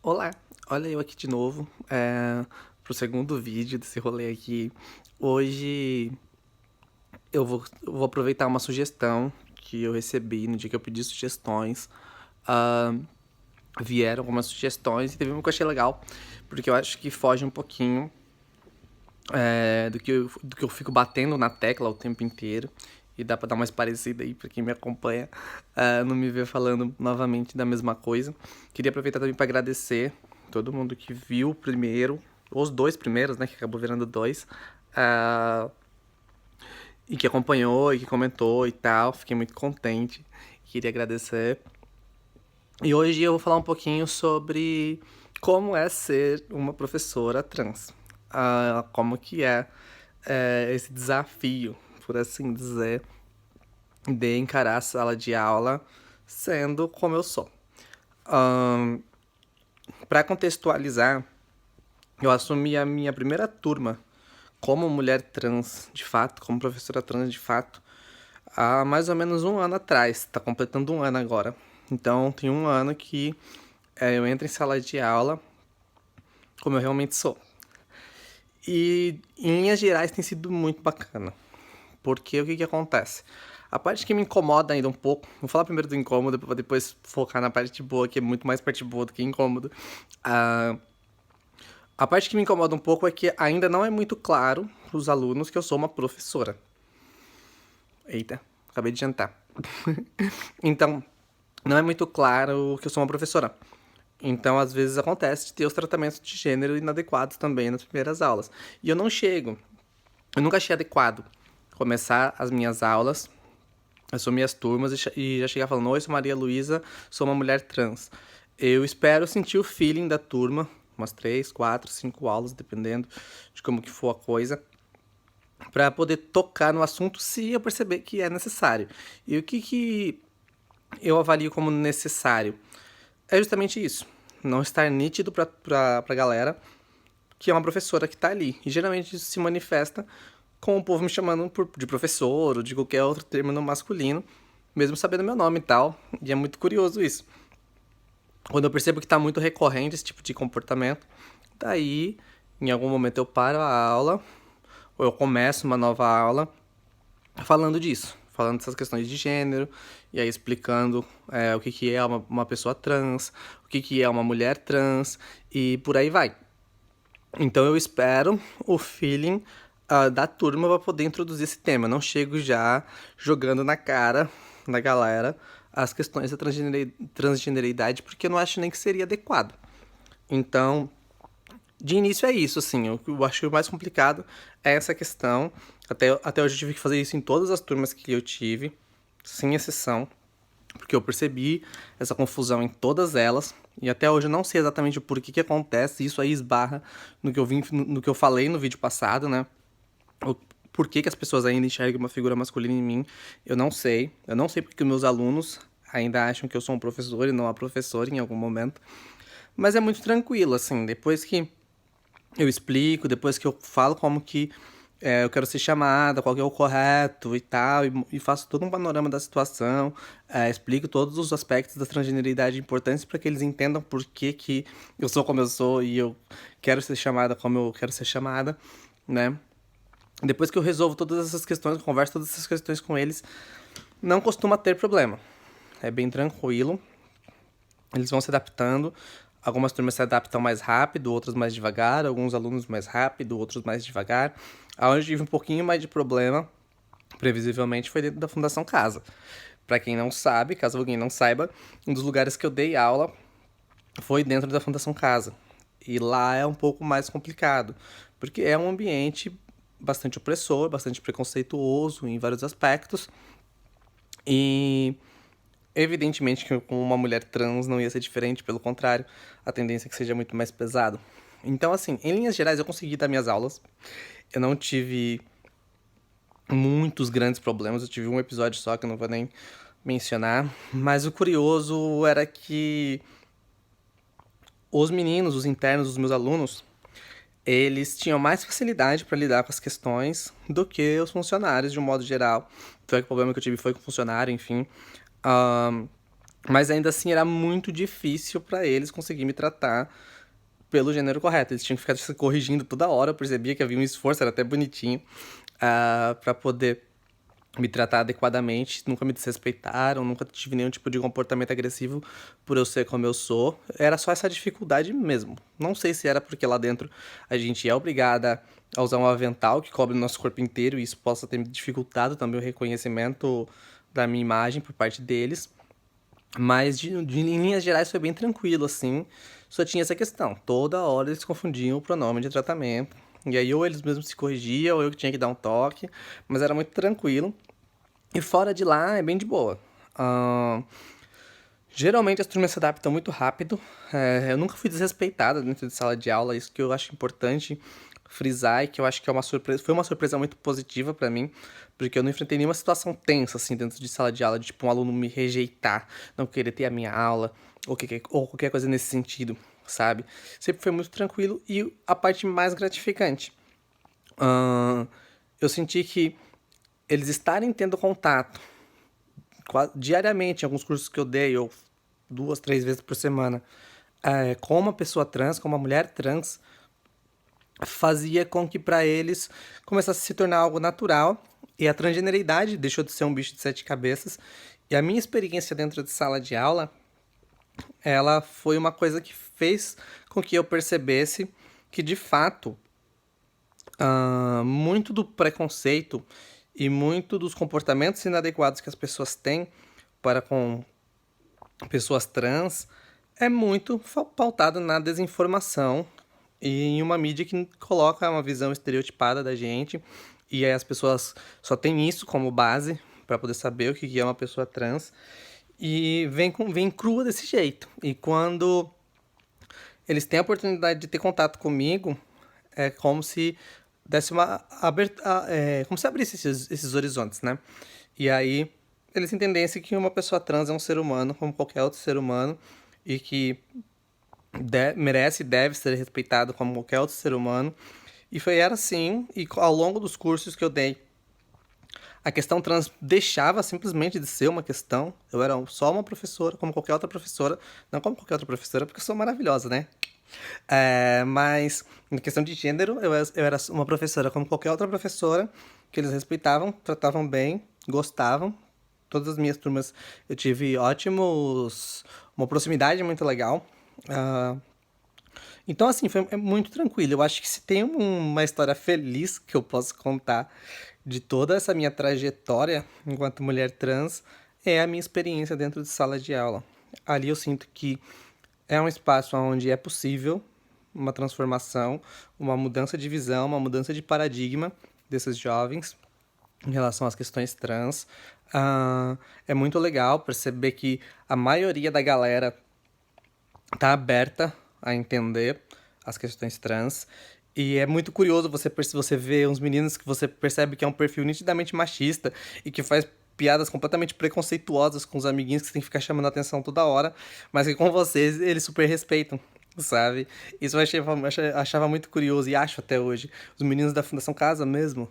Olá, olha eu aqui de novo, pro segundo vídeo desse rolê aqui. Hoje eu vou aproveitar uma sugestão que eu recebi no dia que eu pedi sugestões. Ah, Vieram algumas sugestões e teve uma que eu achei legal, porque eu acho que foge um pouquinho do que eu fico batendo na tecla o tempo inteiro. E dá pra dar uma parecida aí pra quem me acompanha, não me ver falando novamente da mesma coisa. Queria aproveitar também pra agradecer todo mundo que viu o primeiro, os dois primeiros, né, que acabou virando dois, ah, e que acompanhou e que comentou e tal. Fiquei muito contente, queria agradecer. E hoje eu vou falar um pouquinho sobre como é ser uma professora trans. Como que é esse desafio, por assim dizer, de encarar a sala de aula sendo como eu sou. Para contextualizar, eu assumi a minha primeira turma como mulher trans, de fato, como professora trans, de fato, há mais ou menos um ano atrás. Está completando um ano agora. Então, tem um ano que eu entro em sala de aula como eu realmente sou. E, em linhas gerais, tem sido muito bacana. Porque o que acontece? A parte que me incomoda ainda um pouco, vou falar primeiro do incômodo, pra depois focar na parte boa, que é muito mais parte boa do que incômodo. Ah, a parte que me incomoda um pouco é que ainda não é muito claro para os alunos que eu sou uma professora. Eita, acabei de jantar. Então, não é muito claro que eu sou uma professora. Então, às vezes acontece de ter os tratamentos de gênero inadequados também nas primeiras aulas. E eu nunca achei adequado começar as minhas aulas, assumir as turmas e já chegar falando: oi, sou Maria Luísa, sou uma mulher trans. Eu espero sentir o feeling da turma, umas 3, 4, 5 aulas, dependendo de como que for a coisa, para poder tocar no assunto se eu perceber que é necessário. E o que eu avalio como necessário? É justamente isso. Não estar nítido pra galera que é uma professora que tá ali. E geralmente isso se manifesta com o povo me chamando de professor ou de qualquer outro termo no masculino, mesmo sabendo meu nome e tal. E é muito curioso isso. Quando eu percebo que tá muito recorrente esse tipo de comportamento, daí em algum momento eu paro a aula ou eu começo uma nova aula falando disso, falando dessas questões de gênero, e aí explicando o que é uma pessoa trans, o que é uma mulher trans, e por aí vai. Então eu espero o feeling da turma para poder introduzir esse tema. Não chego já jogando na cara da galera as questões da transgeneridade, porque eu não acho nem que seria adequado. Então, de início é isso, assim. O que eu acho mais complicado é essa questão. Até hoje eu tive que fazer isso em todas as turmas que eu tive, sem exceção, porque eu percebi essa confusão em todas elas. E até hoje eu não sei exatamente o porquê que acontece. Isso aí esbarra no que eu falei no vídeo passado, né? O porquê que as pessoas ainda enxergam uma figura masculina em mim, eu não sei. Eu não sei porque meus alunos ainda acham que eu sou um professor e não a professora em algum momento. Mas é muito tranquilo, assim. Depois que eu explico, depois que eu falo como que eu quero ser chamada, qual que é o correto e tal, e faço todo um panorama da situação, explico todos os aspectos da transgeneridade importantes para que eles entendam por que eu sou como eu sou e eu quero ser chamada como eu quero ser chamada, né? Depois que eu resolvo todas essas questões, converso todas essas questões com eles, não costuma ter problema. É bem tranquilo, eles vão se adaptando. Algumas turmas se adaptam mais rápido, outras mais devagar. Alguns alunos mais rápido, outros mais devagar. Aonde tive um pouquinho mais de problema, previsivelmente, foi dentro da Fundação Casa. Para quem não sabe, caso alguém não saiba, um dos lugares que eu dei aula foi dentro da Fundação Casa. E lá é um pouco mais complicado, porque é um ambiente bastante opressor, bastante preconceituoso em vários aspectos. E evidentemente que com uma mulher trans não ia ser diferente, pelo contrário, a tendência é que seja muito mais pesado. Então, assim, em linhas gerais, eu consegui dar minhas aulas. Eu não tive muitos grandes problemas, eu tive um episódio só que eu não vou nem mencionar. Mas o curioso era que os meninos, os internos, os meus alunos, eles tinham mais facilidade para lidar com as questões do que os funcionários, de um modo geral. Então, o problema que eu tive foi com o funcionário, enfim. Mas ainda assim era muito difícil pra eles conseguir me tratar pelo gênero correto. Eles tinham que ficar se corrigindo toda hora. Eu percebia que havia um esforço, era até bonitinho, pra poder me tratar adequadamente. Nunca me desrespeitaram, nunca tive nenhum tipo de comportamento agressivo por eu ser como eu sou. Era só essa dificuldade mesmo. Não sei se era porque lá dentro a gente é obrigada a usar um avental que cobre o nosso corpo inteiro e isso possa ter me dificultado também o reconhecimento da minha imagem por parte deles. Mas em linhas gerais foi bem tranquilo, assim. Só tinha essa questão. Toda hora eles confundiam o pronome de tratamento. E aí ou eles mesmos se corrigiam, ou eu que tinha que dar um toque. Mas era muito tranquilo. E fora de lá é bem de boa. Ahn, Geralmente as turmas se adaptam muito rápido. Eu nunca fui desrespeitada dentro de sala de aula, isso que eu acho importante frisar e que eu acho que é uma surpresa, foi uma surpresa muito positiva pra mim, porque eu não enfrentei nenhuma situação tensa assim dentro de sala de aula, de tipo um aluno me rejeitar, não querer ter a minha aula ou qualquer coisa nesse sentido, sabe? Sempre foi muito tranquilo e a parte mais gratificante. ahn, eu senti que eles estarem tendo contato diariamente, em alguns cursos que eu dei, ou 2, 3 vezes por semana, com uma pessoa trans, com uma mulher trans, fazia com que para eles começasse a se tornar algo natural e a transgeneridade deixou de ser um bicho de 7 cabeças. E a minha experiência dentro de sala de aula, ela foi uma coisa que fez com que eu percebesse que de fato muito do preconceito e muito dos comportamentos inadequados que as pessoas têm para com pessoas trans é muito pautado na desinformação e em uma mídia que coloca uma visão estereotipada da gente e aí as pessoas só têm isso como base para poder saber o que é uma pessoa trans e vem crua desse jeito. E quando eles têm a oportunidade de ter contato comigo, é como se desse uma aberta, como se abrisse esses horizontes, né? E aí eles entendessem que uma pessoa trans é um ser humano como qualquer outro ser humano e que merece e deve ser respeitado como qualquer outro ser humano. E era assim, e ao longo dos cursos que eu dei, a questão trans deixava simplesmente de ser uma questão. Eu era só uma professora, como qualquer outra professora. Não como qualquer outra professora, porque eu sou maravilhosa, né? Mas, em questão de gênero, eu era uma professora como qualquer outra professora, que eles respeitavam, tratavam bem, gostavam. Todas as minhas turmas eu tive uma proximidade muito legal. Ah, então, assim, é muito tranquilo. Eu acho que se tem uma história feliz que eu posso contar de toda essa minha trajetória enquanto mulher trans, é a minha experiência dentro de sala de aula. Ali eu sinto que é um espaço onde é possível uma transformação, uma mudança de visão, uma mudança de paradigma desses jovens em relação às questões trans. É muito legal perceber que a maioria da galera tá aberta a entender as questões trans. E é muito curioso você ver uns meninos que você percebe que é um perfil nitidamente machista e que faz piadas completamente preconceituosas com os amiguinhos que você tem que ficar chamando a atenção toda hora, mas que com vocês eles super respeitam, sabe? Isso achava muito curioso e acho até hoje. Os meninos da Fundação Casa mesmo,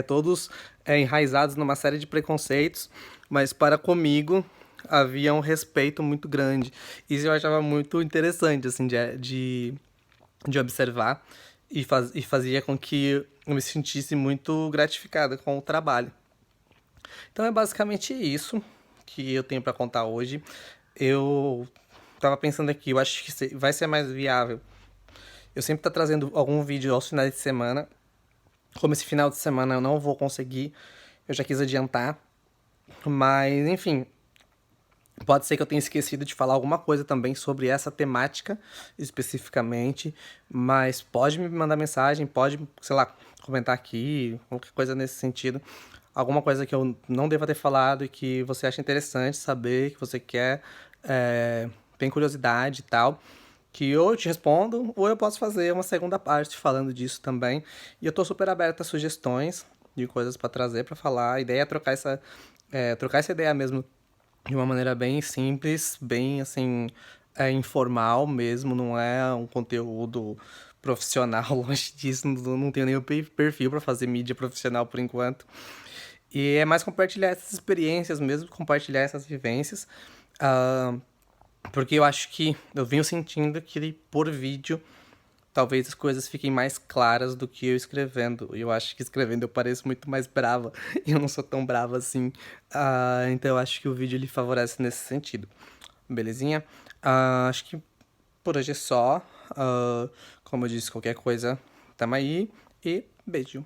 todos enraizados numa série de preconceitos, mas para comigo havia um respeito muito grande. Isso eu achava muito interessante, assim, de observar e fazia com que eu me sentisse muito gratificada com o trabalho. Então é basicamente isso que eu tenho para contar hoje. Eu tava pensando aqui, eu acho que vai ser mais viável. Eu sempre tá trazendo algum vídeo aos finais de semana. Como esse final de semana eu não vou conseguir, eu já quis adiantar. Mas, enfim, pode ser que eu tenha esquecido de falar alguma coisa também sobre essa temática especificamente, mas pode me mandar mensagem, pode, sei lá, comentar aqui, qualquer coisa nesse sentido. Alguma coisa que eu não deva ter falado e que você acha interessante saber, que você quer, tem curiosidade e tal, que ou eu te respondo ou eu posso fazer uma segunda parte falando disso também. E eu tô super aberta a sugestões de coisas para trazer, para falar. A ideia é trocar essa ideia mesmo de uma maneira bem simples, bem assim, informal mesmo, não é um conteúdo profissional, longe disso, não tenho nenhum perfil para fazer mídia profissional por enquanto. E é mais compartilhar essas experiências mesmo, compartilhar essas vivências. Porque eu acho que eu venho sentindo que por vídeo talvez as coisas fiquem mais claras do que eu escrevendo. E eu acho que escrevendo eu pareço muito mais brava e eu não sou tão brava assim. Então eu acho que o vídeo ele favorece nesse sentido. Belezinha? Acho que por hoje é só. Como eu disse, qualquer coisa, tamo aí e beijo.